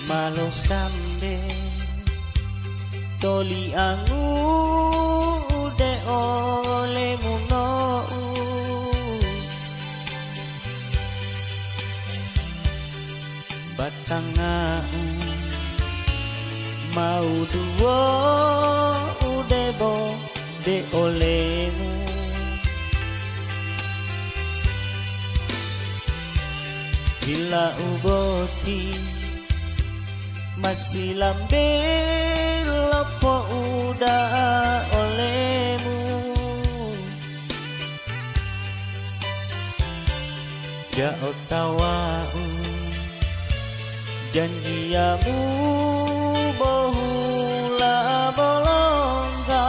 Malo sambe toli angu de ole muno batanga mau duo udebo de olemu bila uboti masih lambe lopo udah olehmu jauh tawau janjiamu bohula bolongkan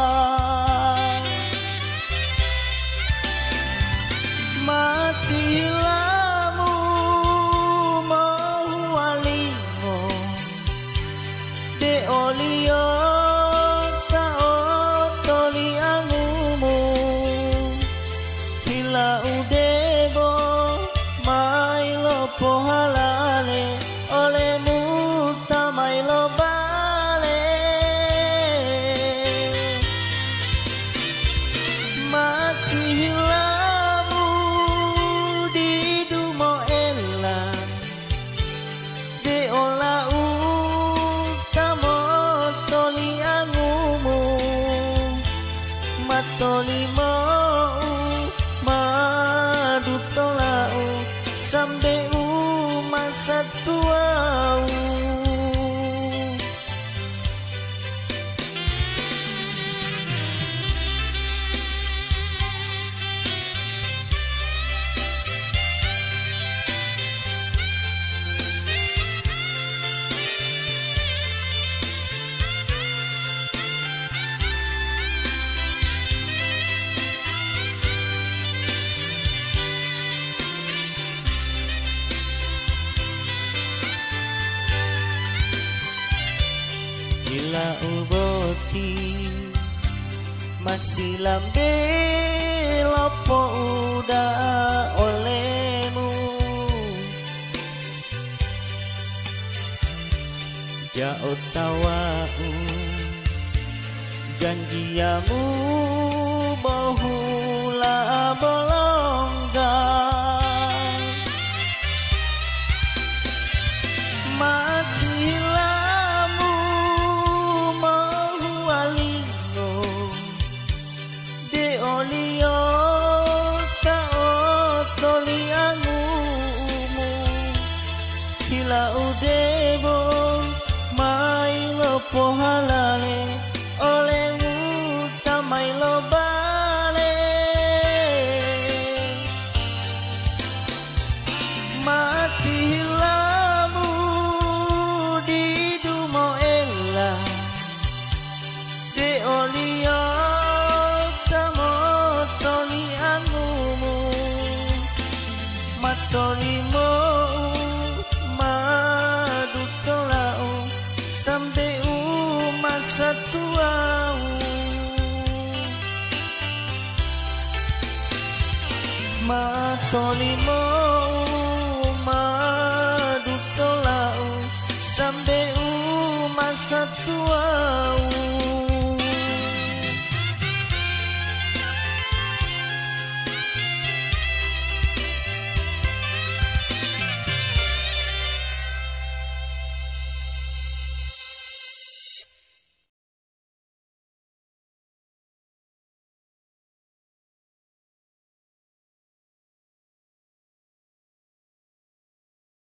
mati lamu mau walingo de olio ta otoli angumu bila udebo mai lopo halale olehmu tamai lo bale mati hilamu di dumo ela de ola utamo toli angumu matoli mo madu tolau sampai masa tuau bila uboti masih lambe lopo udah olehmu jauh tawau janjiamu bohula bolonggan mati lamu mau walingo de olio ta otoli angumu bila udebo mai lopo halale olehmu tamai lo bale mati lamu di dumo ela de olio tamo toli angumu matolimo madu tolau sampai masa tuau matolimo madu tolau sampai masa tuau